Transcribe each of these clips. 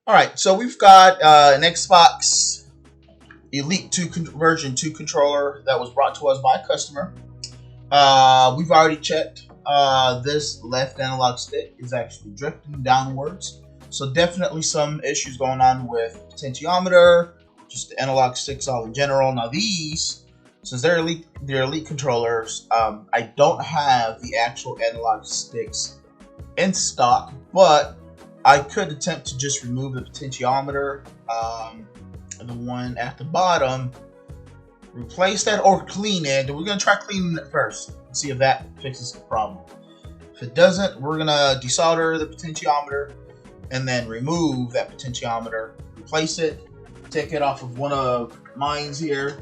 All right, so we've got an Xbox Elite 2 version 2 controller that was brought to us by a customer. We've already checked. This left analog stick is actually drifting downwards. So definitely some issues going on with potentiometer, just the analog sticks all in general. Now these, since they're elite controllers, I don't have the actual analog sticks in stock, but I could attempt to just remove the potentiometer, the one at the bottom, replace that or clean it. We're gonna try cleaning it first and see if that fixes the problem. If it doesn't, we're gonna desolder the potentiometer and then remove that potentiometer, replace it, take it off of one of mine's here.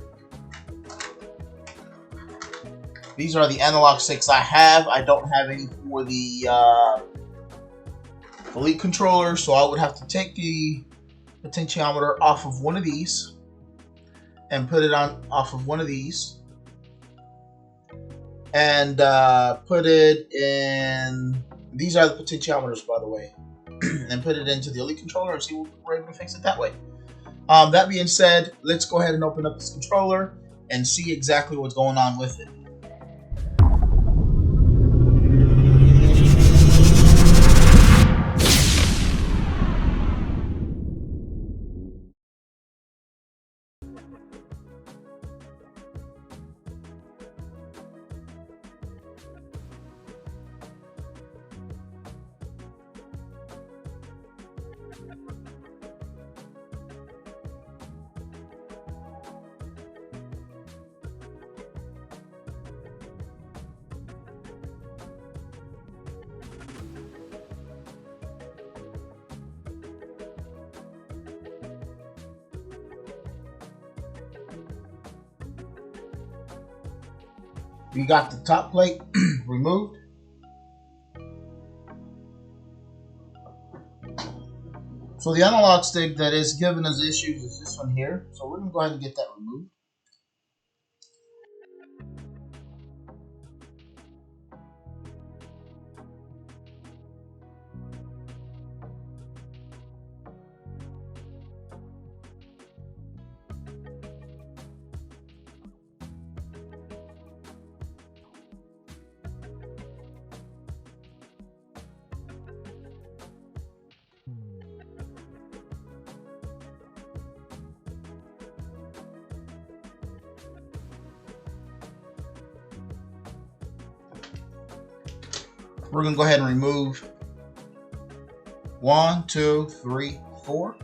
These are the analog sticks I have. I don't have any for the Elite controller, so I would have to take the potentiometer off of one of these and put it on off of one of these and put it in. These are the potentiometers, by the way, and put it into the Elite controller and see if we're able to fix it that way. That being said, let's go ahead and open up this controller and see exactly what's going on with it. We got the top plate removed. So the analog stick that is giving us issues is this one here. So we're gonna go ahead and get that removed. We're gonna go ahead and remove 1, 2, 3, 4.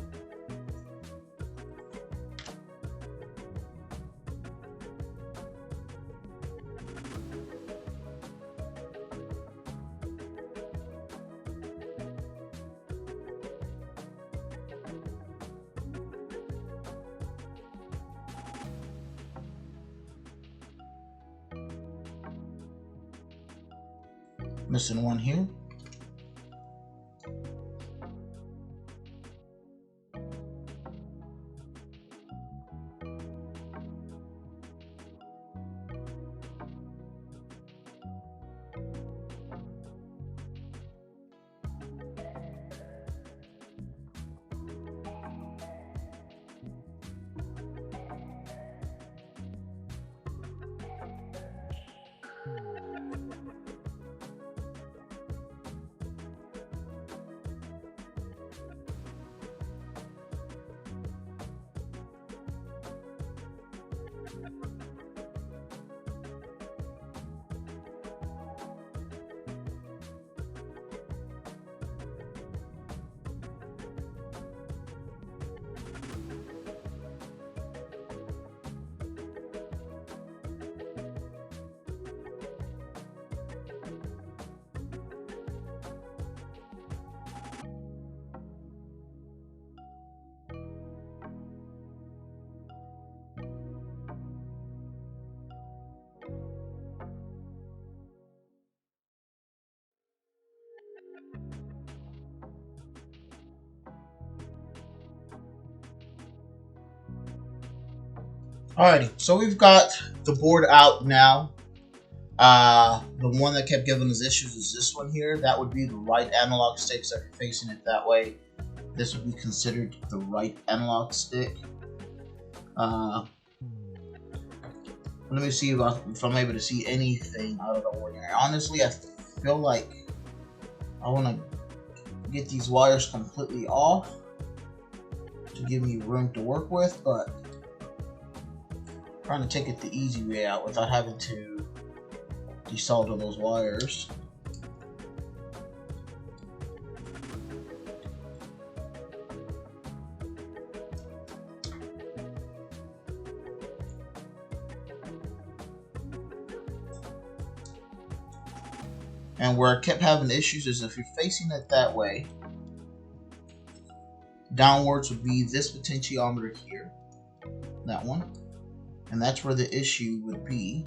Missing one here. Alrighty, so we've got the board out now. The one that kept giving us issues is this one here. That would be the right analog sticks that are facing it that way. this would be considered the right analog stick. Let me see if I'm able to see anything out of the ordinary. Honestly, I feel like I want to get these wires completely off to give me room to work with, but I'm trying to take it the easy way out without having to desolder those wires. And where I kept having issues is if you're facing it that way, downwards would be this potentiometer here, that one, and that's where the issue would be.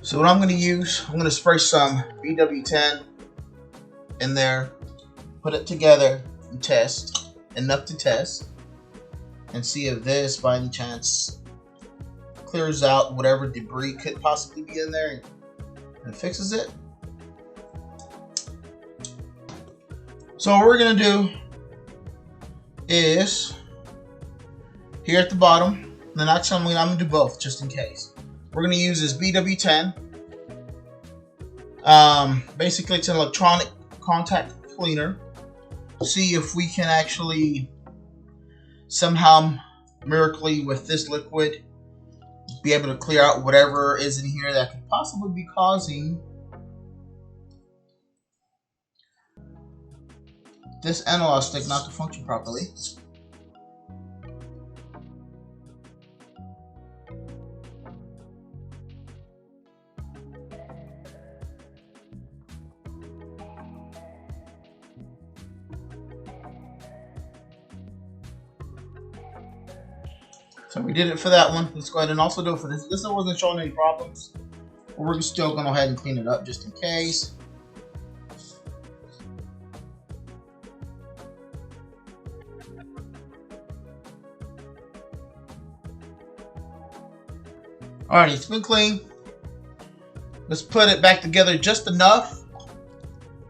So what I'm going to use, I'm going to spray some BW10 in there, put it together and test, enough to test, and see if this by any chance clears out whatever debris could possibly be in there and fixes it. So what we're going to do is, here at the bottom, and actually I'm going to do both just in case. We're going to use this BW10. Basically, it's an electronic contact cleaner. See if we can actually somehow, miraculously, with this liquid, be able to clear out whatever is in here that could possibly be causing this analog stick not to function properly. So we did it for that one. Let's go ahead and also do it for this. This one wasn't showing any problems, but we're still going to go ahead and clean it up just in case. Alright, it's been clean. Let's put it back together just enough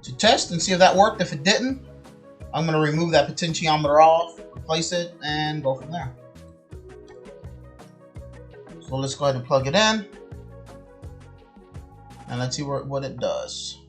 to test and see if that worked. If it didn't, I'm going to remove that potentiometer off, replace it, and go from there. So let's go ahead and plug it in, and let's see what it does.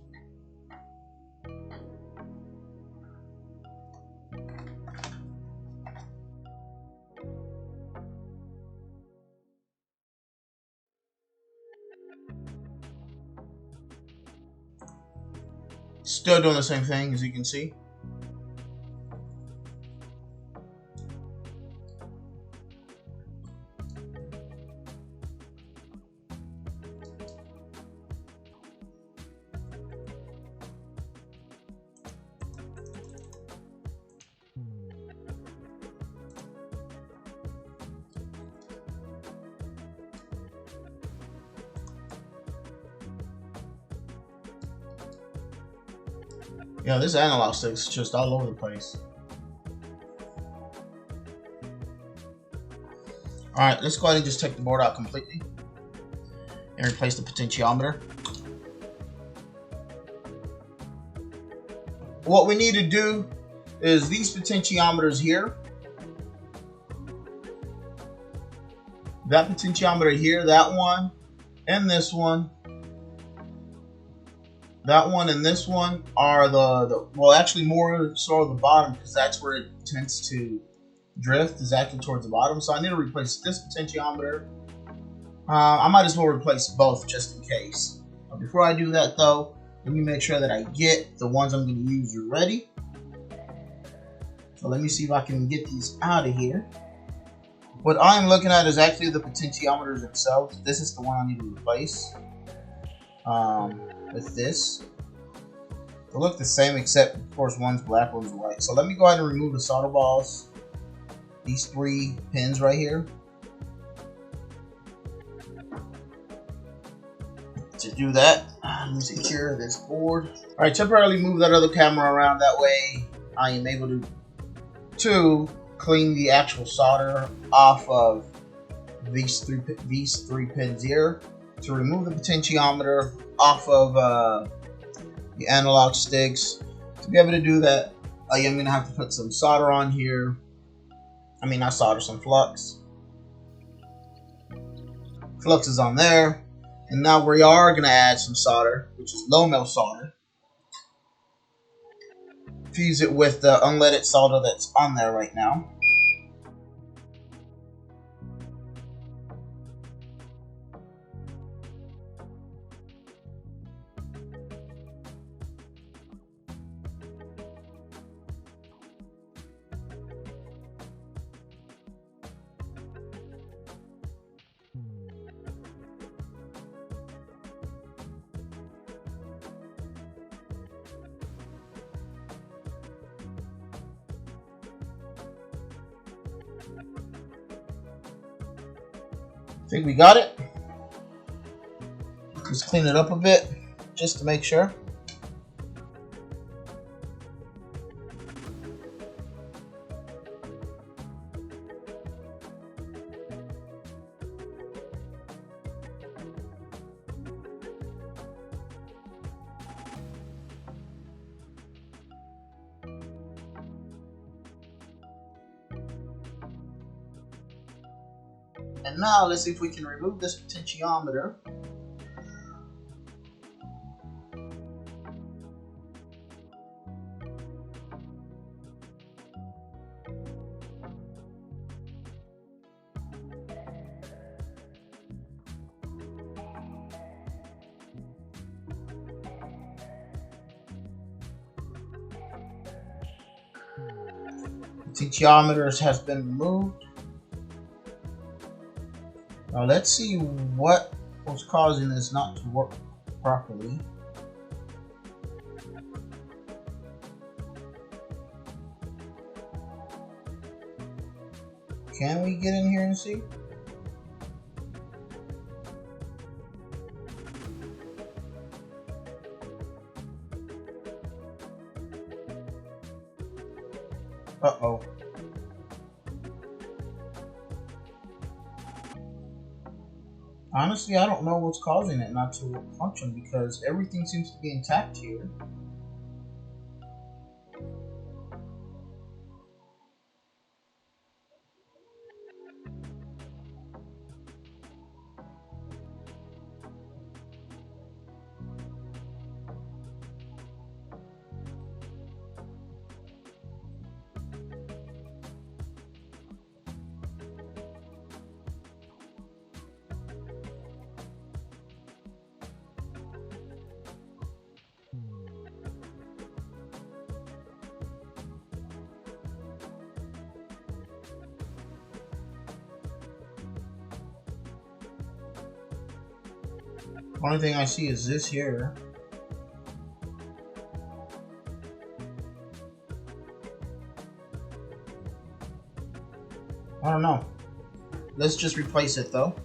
Still doing the same thing, as you can see. Yeah, this analog stick's just all over the place. Alright, let's go ahead and just take the board out completely and replace the potentiometer. What we need to do is these potentiometers here, that potentiometer here, that one, and this one, that one and this one are the well, actually more so the bottom, because that's where it tends to drift, is actually towards the bottom. So I need to replace this potentiometer. I might as well replace both just in case. Before I do that though, let me make sure that I get the ones I'm going to use ready. So let me see if I can get these out of here. What I'm looking at is actually the potentiometers themselves. This is the one I need to replace. With this, they look the same, except of course one's black, one's white. So let me go ahead and remove the solder balls, these 3 pins right here. To do that, Let me secure this board. All right, temporarily move that other camera around. That way, I am able to clean the actual solder off of these three pins here. To remove the potentiometer off of the analog sticks. To be able to do that, I am gonna have to put some solder on here. I mean, not solder, some flux. Flux is on there. And now we are gonna add some solder, which is low melt solder. Fuse it with the unleaded solder that's on there right now. I think we got it. Let's clean it up a bit just to make sure. And now let's see if we can remove this potentiometer. Potentiometers has been removed. Now let's see what was causing this not to work properly. Can we get in here and see? Uh-oh. Honestly, I don't know what's causing it not to function because everything seems to be intact here. Only thing I see is this here. I don't know. Let's just replace it though.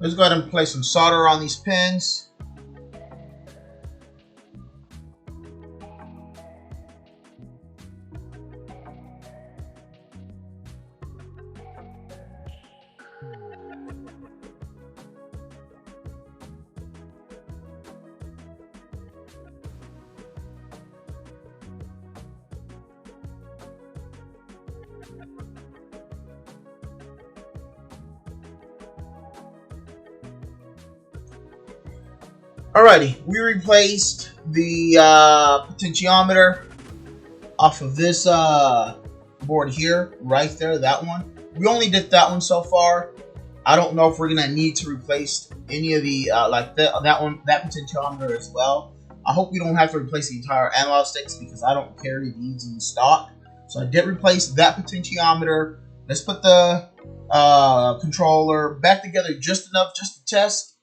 Let's go ahead and place some solder on these pins. Alrighty, we replaced the potentiometer off of this board here, right there, that one. We only did that one so far. I don't know if we're gonna need to replace any of the like that potentiometer as well. I hope we don't have to replace the entire analog sticks because I don't carry these in stock. So I did replace that potentiometer. Let's put the controller back together just enough just to test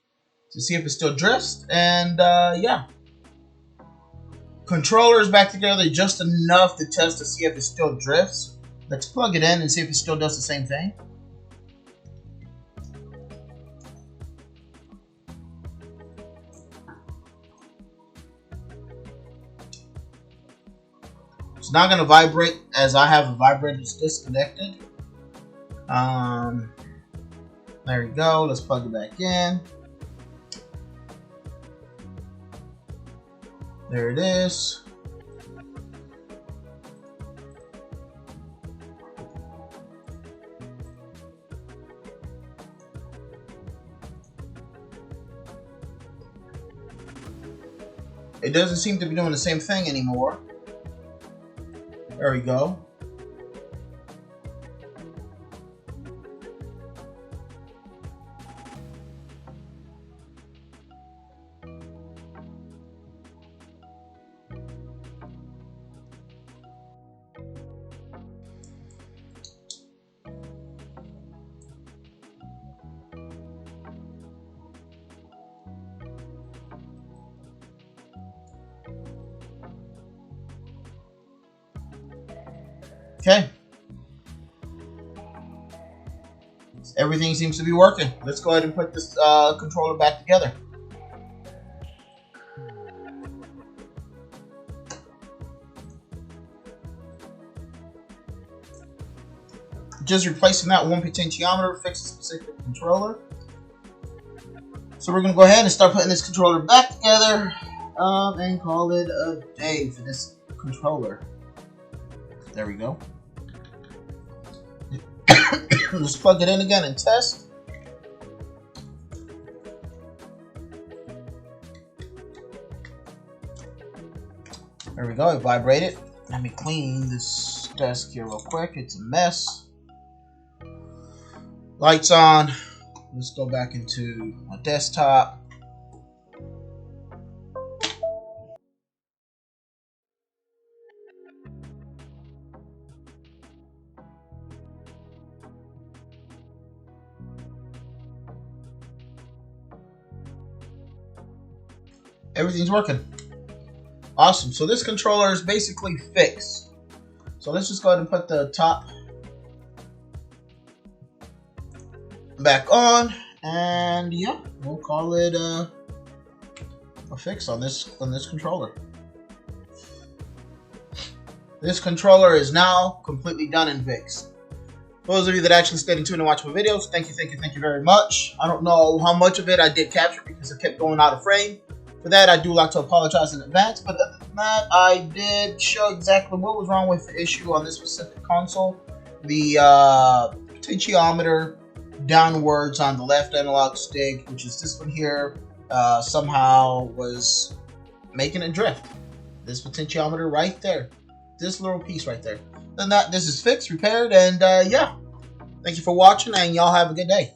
to see if it still drifts. And yeah, controller is back together just enough to test to see if it still drifts. Let's plug it in and see if it still does the same thing. It's not going to vibrate as I have the vibrators disconnected. There we go. Let's plug it back in. There it is. It doesn't seem to be doing the same thing anymore. There we go. Okay. Everything seems to be working. Let's go ahead and put this controller back together. Just replacing that one potentiometer, fix the specific controller. So we're going to go ahead and start putting this controller back together and call it a day for this controller. There we go. Let's plug it in again and test. There we go, it vibrated. Let me clean this desk here real quick. It's a mess. Lights on. Let's go back into my desktop. Everything's working. Awesome. So this controller is basically fixed. So let's just go ahead and put the top back on, and yeah, we'll call it a fix on this controller. This controller is now completely done and fixed. For those of you that actually stayed in tune and watched my videos, thank you very much. I don't know how much of it I did capture because it kept going out of frame. For that, I do like to apologize in advance, but other than that, I did show exactly what was wrong with the issue on this specific console. The potentiometer downwards on the left analog stick, which is this one here, somehow was making it drift. This potentiometer right there. This little piece right there. Then this is fixed, repaired, and yeah. Thank you for watching, and y'all have a good day.